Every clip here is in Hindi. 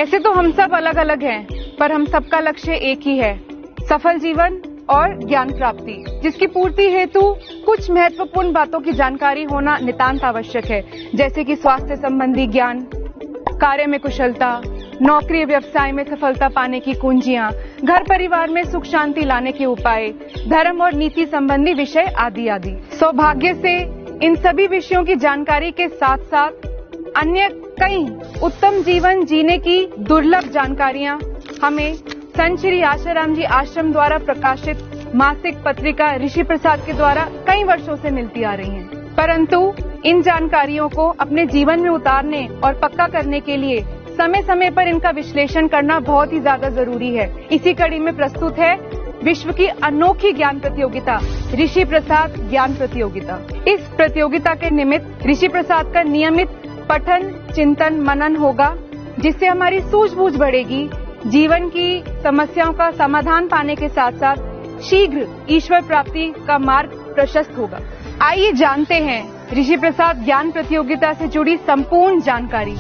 ऐसे तो हम सब अलग अलग हैं, पर हम सबका लक्ष्य एक ही है, सफल जीवन और ज्ञान प्राप्ति, जिसकी पूर्ति हेतु कुछ महत्वपूर्ण बातों की जानकारी होना नितांत आवश्यक है, जैसे कि स्वास्थ्य संबंधी ज्ञान, कार्य में कुशलता, नौकरी व्यवसाय में सफलता पाने की कुंजियां, घर परिवार में सुख शांति लाने के उपाय, धर्म और नीति संबंधी विषय आदि आदि। सौभाग्य से इन सभी विषयों की जानकारी के साथ साथ अन्य कई उत्तम जीवन जीने की दुर्लभ जानकारियां हमें संत श्री आशाराम जी आश्रम द्वारा प्रकाशित मासिक पत्रिका ऋषि प्रसाद के द्वारा कई वर्षों से मिलती आ रही हैं। परंतु इन जानकारियों को अपने जीवन में उतारने और पक्का करने के लिए समय समय पर इनका विश्लेषण करना बहुत ही ज्यादा जरूरी है। इसी कड़ी में प्रस्तुत है विश्व की अनोखी ज्ञान प्रतियोगिता ऋषि प्रसाद ज्ञान प्रतियोगिता। इस प्रतियोगिता के निमित्त ऋषि प्रसाद का नियमित पठन चिंतन मनन होगा, जिससे हमारी सूझबूझ बढ़ेगी, जीवन की समस्याओं का समाधान पाने के साथ साथ शीघ्र ईश्वर प्राप्ति का मार्ग प्रशस्त होगा। आइए जानते हैं ऋषि प्रसाद ज्ञान प्रतियोगिता से जुड़ी संपूर्ण जानकारी।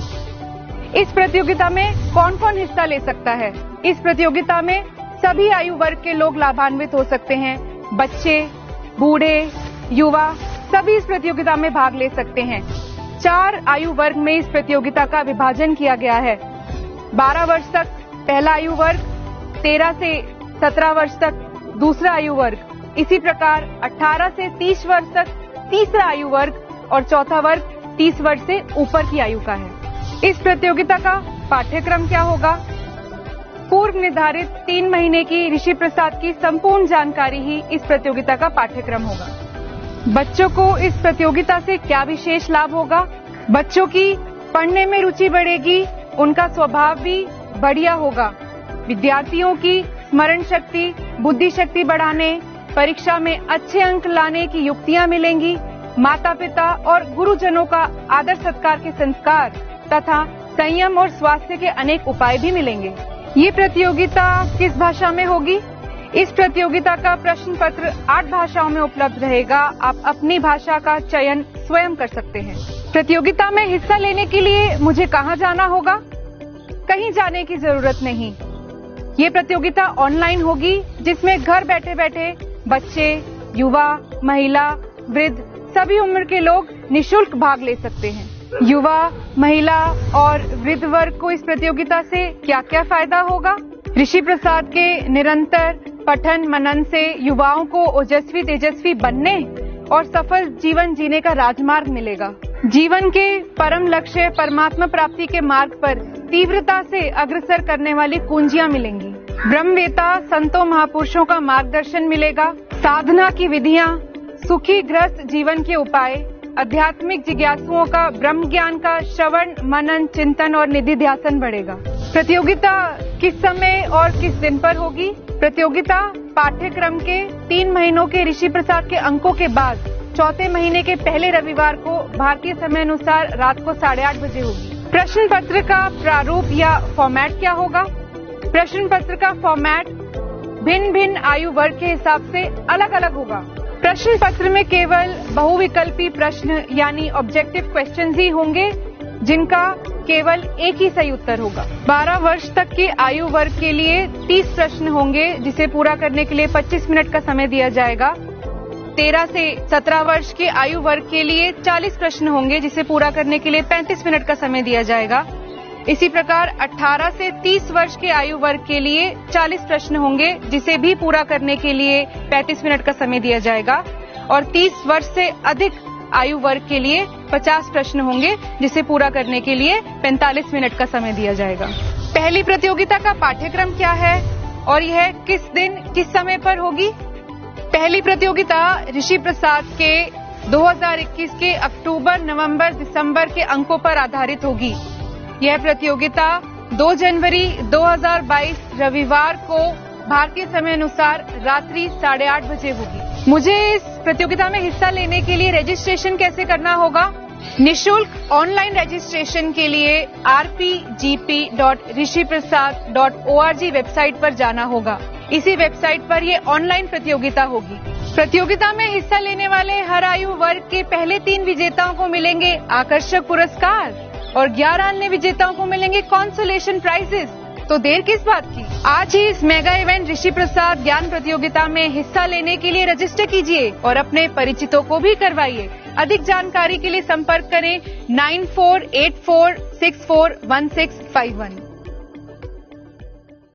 इस प्रतियोगिता में कौन कौन हिस्सा ले सकता है? इस प्रतियोगिता में सभी आयु वर्ग के लोग लाभान्वित हो सकते हैं। बच्चे, बूढ़े, युवा सभी इस प्रतियोगिता में भाग ले सकते हैं। 4 आयु वर्ग में इस प्रतियोगिता का विभाजन किया गया है। 12 वर्ष तक पहला आयु वर्ग, 13 से 17 वर्ष तक दूसरा आयु वर्ग, इसी प्रकार 18 से 30 वर्ष तक तीसरा आयु वर्ग और चौथा वर्ग 30 वर्ष से ऊपर की आयु का है। इस प्रतियोगिता का पाठ्यक्रम क्या होगा? पूर्व निर्धारित 3 महीने की ऋषि प्रसाद की संपूर्ण जानकारी ही इस प्रतियोगिता का पाठ्यक्रम होगा। बच्चों को इस प्रतियोगिता से क्या विशेष लाभ होगा? बच्चों की पढ़ने में रुचि बढ़ेगी, उनका स्वभाव भी बढ़िया होगा। विद्यार्थियों की स्मरण शक्ति, बुद्धि शक्ति बढ़ाने, परीक्षा में अच्छे अंक लाने की युक्तियां मिलेंगी। माता पिता और गुरुजनों का आदर सत्कार के संस्कार तथा संयम और स्वास्थ्य के अनेक उपाय भी मिलेंगे। ये प्रतियोगिता किस भाषा में होगी? इस प्रतियोगिता का प्रश्न पत्र 8 भाषाओं में उपलब्ध रहेगा। आप अपनी भाषा का चयन स्वयं कर सकते हैं। प्रतियोगिता में हिस्सा लेने के लिए मुझे कहाँ जाना होगा? कहीं जाने की जरूरत नहीं। ये प्रतियोगिता ऑनलाइन होगी, जिसमें घर बैठे बैठे बच्चे, युवा, महिला, वृद्ध सभी उम्र के लोग निःशुल्क भाग ले सकते हैं। युवा, महिला और वृद्ध वर्ग को इस प्रतियोगिता से क्या क्या फायदा होगा? ऋषि प्रसाद के निरंतर पठन मनन से युवाओं को ओजस्वी तेजस्वी बनने और सफल जीवन जीने का राजमार्ग मिलेगा। जीवन के परम लक्ष्य परमात्मा प्राप्ति के मार्ग पर तीव्रता से अग्रसर करने वाली कुंजियां मिलेंगी। ब्रह्मवेता संतों महापुरुषों का मार्गदर्शन मिलेगा। साधना की विधियां, सुखी ग्रस्त जीवन के उपाय, आध्यात्मिक जिज्ञासुओं का ब्रह्म ज्ञान का श्रवण मनन चिंतन और निधि ध्यासन बढ़ेगा। प्रतियोगिता किस समय और किस दिन पर होगी? प्रतियोगिता पाठ्यक्रम के 3 महीनों के ऋषि प्रसाद के अंकों के बाद चौथे महीने के पहले रविवार को भारतीय समय अनुसार रात को 8:30 बजे होगी। प्रश्न पत्र का प्रारूप या फॉर्मेट क्या होगा? प्रश्न पत्र का फॉर्मेट भिन्न भिन्न आयु वर्ग के हिसाब से अलग अलग होगा। प्रश्न पत्र में केवल बहुविकल्पी प्रश्न यानी ऑब्जेक्टिव क्वेश्चंस ही होंगे, जिनका केवल एक ही सही उत्तर होगा। 12 वर्ष तक के आयु वर्ग के लिए 30 प्रश्न होंगे, जिसे पूरा करने के लिए 25 मिनट का समय दिया जाएगा। 13 से 17 वर्ष के आयु वर्ग के लिए 40 प्रश्न होंगे, जिसे पूरा करने के लिए 35 मिनट का समय दिया जाएगा। इसी प्रकार 18 से 30 वर्ष के आयु वर्ग के लिए 40 प्रश्न होंगे, जिसे भी पूरा करने के लिए 35 मिनट का समय दिया जाएगा। और 30 वर्ष से अधिक आयु वर्ग के लिए 50 प्रश्न होंगे, जिसे पूरा करने के लिए 45 मिनट का समय दिया जाएगा। पहली प्रतियोगिता का पाठ्यक्रम क्या है और यह किस दिन किस समय पर होगी? पहली प्रतियोगिता ऋषि प्रसाद के 2021 के अक्टूबर, नवंबर, दिसंबर के अंकों पर आधारित होगी। यह प्रतियोगिता 2 जनवरी 2022 रविवार को भारतीय समय अनुसार रात्रि 8:30 बजे होगी। मुझे इस प्रतियोगिता में हिस्सा लेने के लिए रजिस्ट्रेशन कैसे करना होगा? निःशुल्क ऑनलाइन रजिस्ट्रेशन के लिए rpgp.rishiprasad.org वेबसाइट पर जाना होगा। इसी वेबसाइट पर ये ऑनलाइन प्रतियोगिता होगी। प्रतियोगिता में हिस्सा लेने वाले हर आयु वर्ग के पहले 3 विजेताओं को मिलेंगे आकर्षक पुरस्कार। और 11 अन्य विजेताओं को मिलेंगे कंसोलेशन प्राइजेस। तो देर किस बात की, आज ही इस मेगा इवेंट ऋषि प्रसाद ज्ञान प्रतियोगिता में हिस्सा लेने के लिए रजिस्टर कीजिए और अपने परिचितों को भी करवाइए। अधिक जानकारी के लिए संपर्क करें 9484641651।